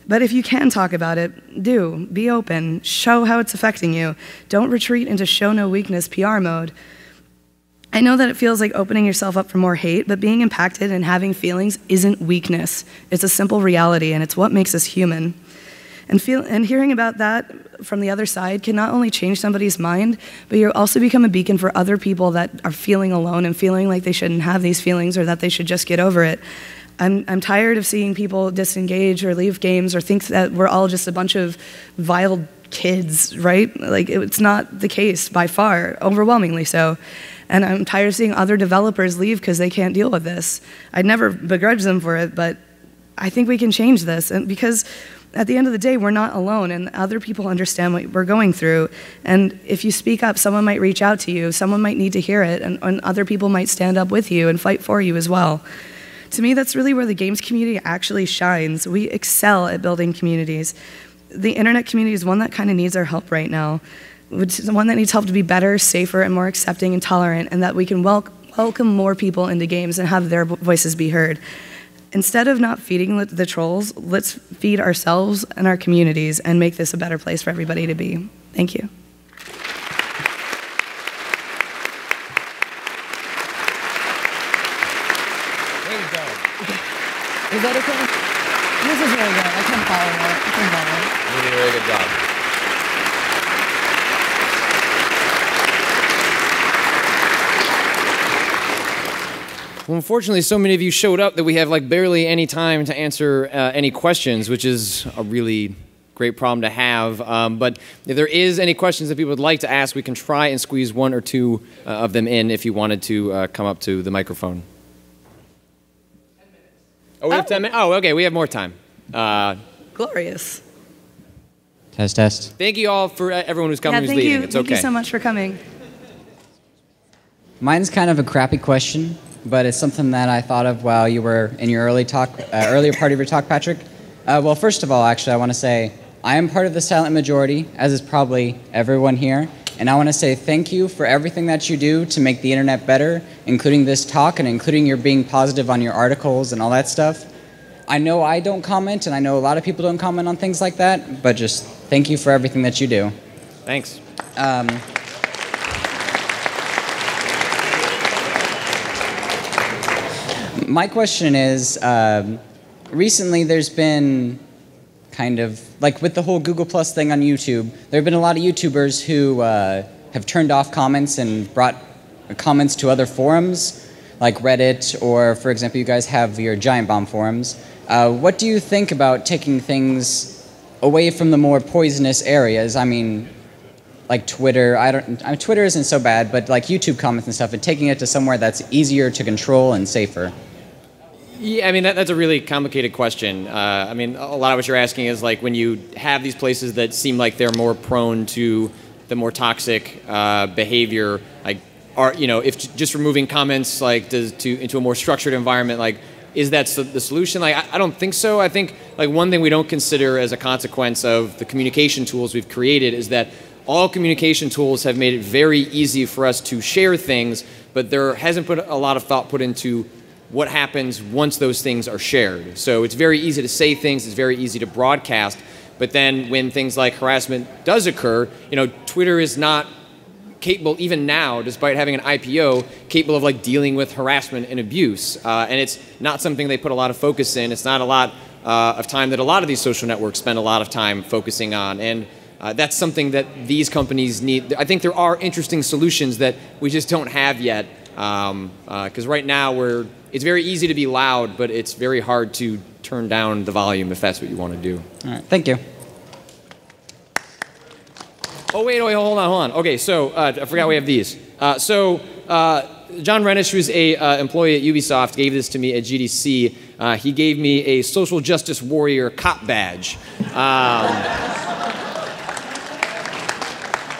But if you can talk about it, do. Be open. Show how it's affecting you. Don't retreat into show no weakness PR mode. I know that it feels like opening yourself up for more hate, but being impacted and having feelings isn't weakness. It's a simple reality, and it's what makes us human. And hearing about that from the other side can not only change somebody's mind, but you'll also become a beacon for other people that are feeling alone and feeling like they shouldn't have these feelings or that they should just get over it. I'm tired of seeing people disengage or leave games or think that we're all just a bunch of vile kids, right? Like, it's not the case by far, overwhelmingly so. And I'm tired of seeing other developers leave because they can't deal with this. I'd never begrudge them for it, but I think we can change this. And because at the end of the day, we're not alone, and other people understand what we're going through. And if you speak up, someone might reach out to you, someone might need to hear it, and other people might stand up with you and fight for you as well. To me, that's really where the games community actually shines. We excel at building communities. The internet community is one that kind of needs our help right now. Which is the one that needs help to be better, safer, and more accepting and tolerant, and that we can welcome more people into games and have their voices be heard. Instead of not feeding the trolls, let's feed ourselves and our communities and make this a better place for everybody to be. Thank you. Way to go. Is that okay? This is really good. I can follow it. You did a really good job. Well, unfortunately, so many of you showed up that we have like barely any time to answer any questions, which is a really great problem to have. But if there is any questions that people would like to ask, we can try and squeeze one or two of them in if you wanted to come up to the microphone. 10 minutes. Oh, we have 10 minutes? Oh, okay, we have more time. Glorious. Test, test. Thank you all for everyone who's coming, who's leading. It's okay. Thank you so much for coming. Mine's kind of a crappy question, but it's something that I thought of while you were in your earlier part of your talk, Patrick. Well, first of all, actually, I want to say I am part of the silent majority, as is probably everyone here, and I want to say thank you for everything that you do to make the internet better, including this talk and including your being positive on your articles and all that stuff. I know I don't comment, and I know a lot of people don't comment on things like that, but just thank you for everything that you do. Thanks. My question is, recently there's been kind of, like with the whole Google Plus thing on YouTube, there have been a lot of YouTubers who have turned off comments and brought comments to other forums, like Reddit, or for example, you guys have your Giant Bomb forums. What do you think about taking things away from the more poisonous areas? I mean, like Twitter, Twitter isn't so bad, but like YouTube comments and stuff, and taking it to somewhere that's easier to control and safer. Yeah, I mean, that's a really complicated question. I mean, a lot of what you're asking is like when you have these places that seem like they're more prone to the more toxic behavior, like, if just removing comments like into a more structured environment, like, is that the solution? Like, I don't think so. I think like one thing we don't consider as a consequence of the communication tools we've created is that all communication tools have made it very easy for us to share things, but there hasn't been a lot of thought put into what happens once those things are shared. So it's very easy to say things, it's very easy to broadcast, but then when things like harassment does occur, Twitter is not capable, even now, despite having an IPO, capable of like dealing with harassment and abuse. And it's not something they put a lot of focus in. It's not a lot of time that a lot of these social networks spend a lot of time focusing on. And that's something that these companies need. I think there are interesting solutions that we just don't have yet. Because right now it's very easy to be loud, but it's very hard to turn down the volume if that's what you want to do. All right, thank you. Oh, wait, hold on. Okay, so I forgot we have these. John Renish, who's a employee at Ubisoft, gave this to me at GDC. He gave me a social justice warrior cop badge.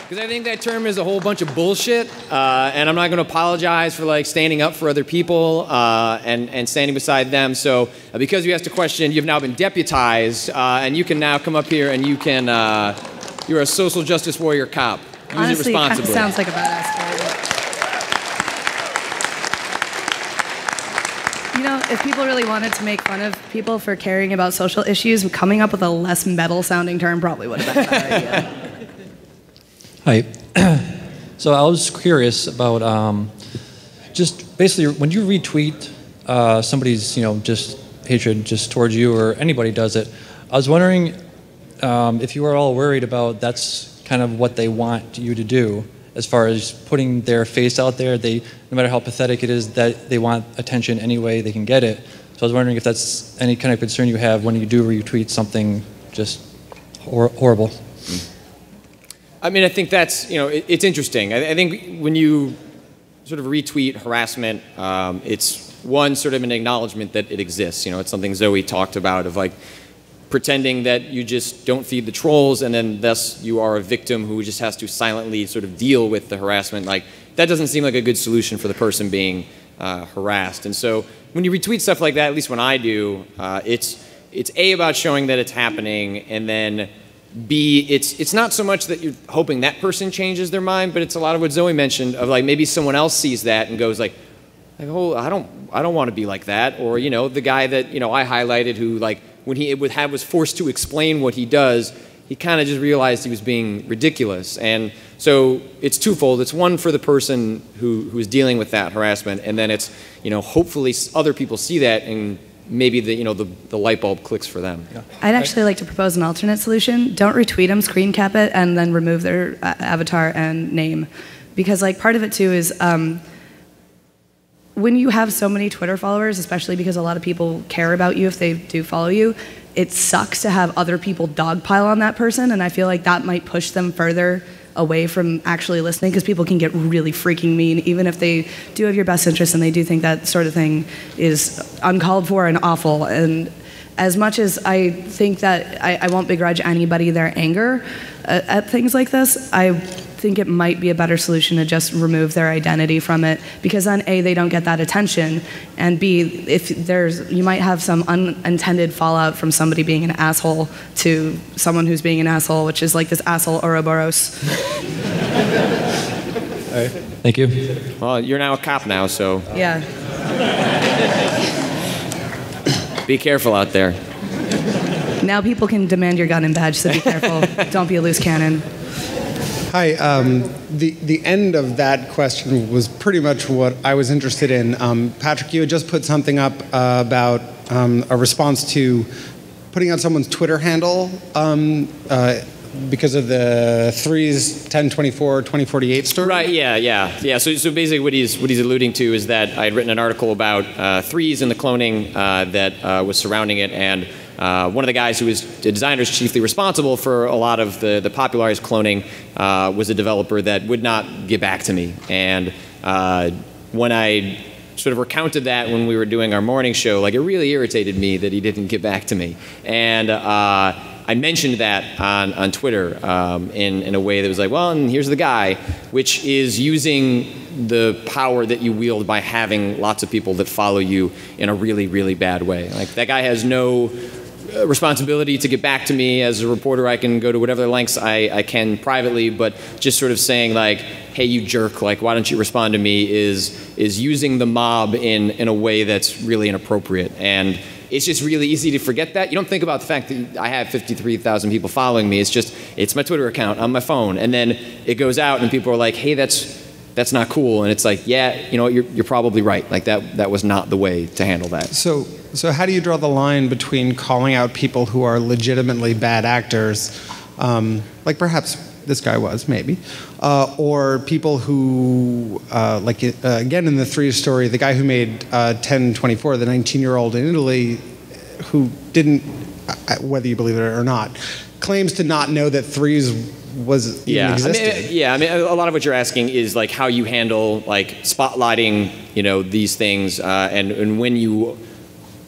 Because I think that term is a whole bunch of bullshit, and I'm not going to apologize for like standing up for other people and standing beside them. So because you asked a question, you've now been deputized, and you can now come up here and you can, you're a social justice warrior cop. Use Honestly, it responsibly. It sounds like a badass story. If people really wanted to make fun of people for caring about social issues, coming up with a less metal-sounding term probably would have been a better idea. Hi. So I was curious about just basically when you retweet somebody's just hatred just towards you or anybody does it, I was wondering if you were all worried about that's kind of what they want you to do as far as putting their face out there. No matter how pathetic it is, that they want attention any way they can get it. So I was wondering if that's any kind of concern you have when you do retweet something just horrible. I mean, I think that's, it's interesting. I think when you sort of retweet harassment, it's one sort of an acknowledgement that it exists. It's something Zoe talked about of like pretending that you just don't feed the trolls and then thus you are a victim who just has to silently sort of deal with the harassment. Like, that doesn't seem like a good solution for the person being harassed. And so when you retweet stuff like that, at least when I do, it's A, about showing that it's happening, and then B, it's not so much that you're hoping that person changes their mind, but it's a lot of what Zoe mentioned of like maybe someone else sees that and goes like, oh, I don't want to be like that. Or the guy that I highlighted who like when he was forced to explain what he does, he kind of just realized he was being ridiculous. And so it's twofold. It's one for the person who's dealing with that harassment, and then it's hopefully other people see that and maybe the light bulb clicks for them. Yeah. I'd actually like to propose an alternate solution. Don't retweet them, screen cap it, and then remove their avatar and name. Because like part of it too is when you have so many Twitter followers, especially because a lot of people care about you if they do follow you, it sucks to have other people dogpile on that person, and I feel like that might push them further away from actually listening, because people can get really freaking mean, even if they do have your best interest and they do think that sort of thing is uncalled for and awful. And as much as I think that I won't begrudge anybody their anger at things like this, I think it might be a better solution to just remove their identity from it, because then A, they don't get that attention, and B, if you might have some unintended fallout from somebody being an asshole to someone who's being an asshole, which is like this asshole Ouroboros. All right. Thank you. Well, you're now a cop now, so Yeah. be careful out there. Now people can demand your gun and badge, so be careful. Don't be a loose cannon. Hi. The end of that question was pretty much what I was interested in. Patrick, you had just put something up about a response to putting out someone's Twitter handle because of the Threes 1024 2048 story. Right. Yeah. So basically, what he's alluding to is that I had written an article about Threes and the cloning that was surrounding it, and one of the guys who was the designer chiefly responsible for a lot of the popularized cloning was a developer that would not get back to me. And when I sort of recounted that when we were doing our morning show, like, it really irritated me that he didn't get back to me. And I mentioned that on Twitter in a way that was like, well, and here's the guy, which is using the power that you wield by having lots of people that follow you in a really, really bad way. Like, that guy has no responsibility to get back to me. As a reporter, I can go to whatever lengths I can privately, but just sort of saying, like, hey, you jerk, like, why don't you respond to me, is using the mob in a way that's really inappropriate. And it's just really easy to forget that. You don't think about the fact that I have 53,000 people following me. It's my Twitter account on my phone. And then it goes out and people are like, hey, that's not cool. And it's like, yeah, you know, you're probably right. Like, that was not the way to handle that. So how do you draw the line between calling out people who are legitimately bad actors, like perhaps this guy was, maybe, or people who, again in the Threes story, the guy who made 1024, the 19-year-old in Italy, who didn't, whether you believe it or not, claims to not know that Threes was even existed. I mean, a lot of what you're asking is like how you handle like spotlighting, you know, these things, and when you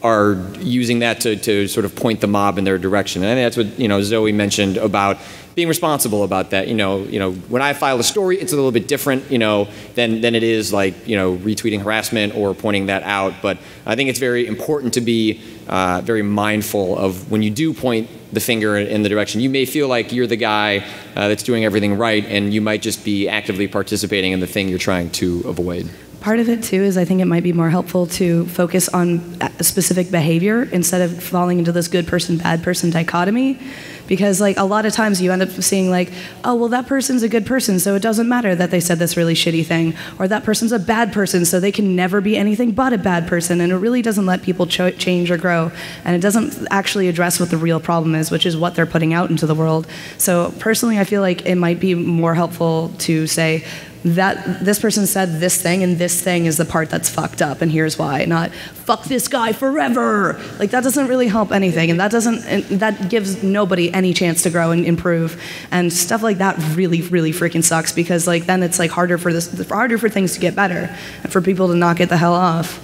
are using that to sort of point the mob in their direction. And I think that's what, you know, Zoe mentioned about being responsible about that. You know, when I file a story, it's a little bit different, you know, than it is like, you know, retweeting harassment or pointing that out. But I think it's very important to be very mindful of when you do point the finger in the direction. You may feel like you're the guy that's doing everything right, and you might just be actively participating in the thing you're trying to avoid. Part of it, too, is I think it might be more helpful to focus on a specific behavior instead of falling into this good person, bad person dichotomy. Because, like, a lot of times you end up seeing, like, oh, well, that person's a good person, so it doesn't matter that they said this really shitty thing. Or that person's a bad person, so they can never be anything but a bad person. And it really doesn't let people change or grow. And it doesn't actually address what the real problem is, which is what they're putting out into the world. So, personally, I feel like it might be more helpful to say, that this person said this thing, and this thing is the part that's fucked up, and here's why. Not fuck this guy forever. Like, that doesn't really help anything, and that gives nobody any chance to grow and improve. And stuff like that really, really freaking sucks, because like then it's like harder for things to get better and for people to not get the hell off.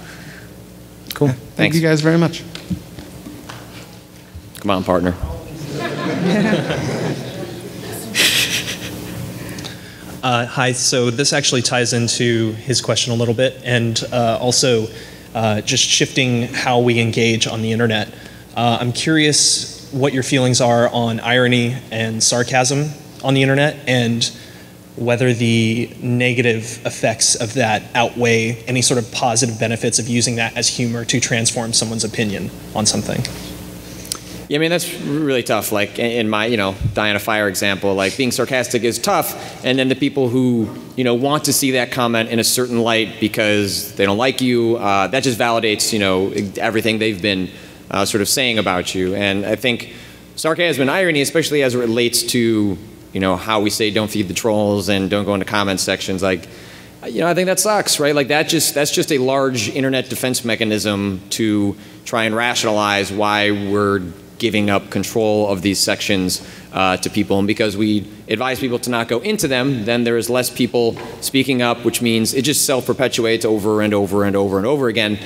Cool. Thank you guys very much. Come on, partner. Hi, so this actually ties into his question a little bit, and also just shifting how we engage on the internet. I'm curious what your feelings are on irony and sarcasm on the internet, and whether the negative effects of that outweigh any sort of positive benefits of using that as humor to transform someone's opinion on something. Yeah, I mean, that's really tough. Like in my, Diana Fire example, like being sarcastic is tough. And then the people who, want to see that comment in a certain light because they don't like you, that just validates, everything they've been sort of saying about you. And I think sarcasm and irony, especially as it relates to, how we say don't feed the trolls and don't go into comment sections, like, I think that sucks, right? Like that's just a large internet defense mechanism to try and rationalize why we're giving up control of these sections to people. And because we advise people to not go into them, then there is less people speaking up, which means it just self-perpetuates over and over and over and over again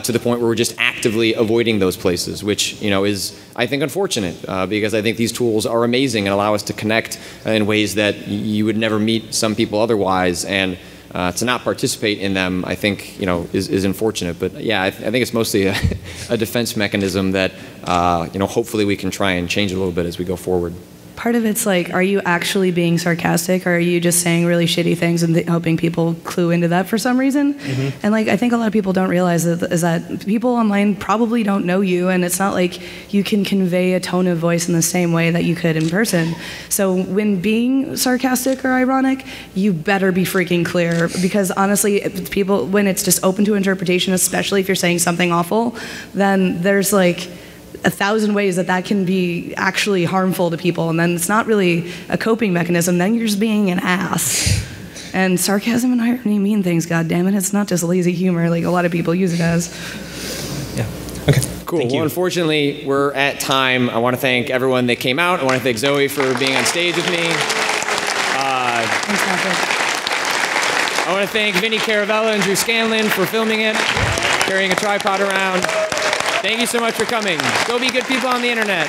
to the point where we're just actively avoiding those places, which is, I think, unfortunate because I think these tools are amazing and allow us to connect in ways that you would never meet some people otherwise. And to not participate in them, I think, is unfortunate. But yeah, I think it's mostly a defense mechanism that, hopefully we can try and change a little bit as we go forward. Part of it's like, are you actually being sarcastic, or are you just saying really shitty things and hoping people clue into that for some reason? Mm-hmm. And I think a lot of people don't realize is that people online probably don't know you, and it's not like you can convey a tone of voice in the same way that you could in person. So when being sarcastic or ironic, you better be freaking clear, because honestly, people, when it's just open to interpretation, especially if you're saying something awful, then there's 1,000 ways that can be actually harmful to people, and then it's not really a coping mechanism. Then you're just being an ass. And sarcasm and irony mean things, goddammit. It's not just lazy humor like a lot of people use it as. Yeah. Okay. Cool. Well, unfortunately, we're at time. I want to thank everyone that came out. I want to thank Zoe for being on stage with me. Thanks, Patrick. I want to thank Vinny Caravella and Drew Scanlon for filming it, carrying a tripod around. Thank you so much for coming. Go be good people on the internet.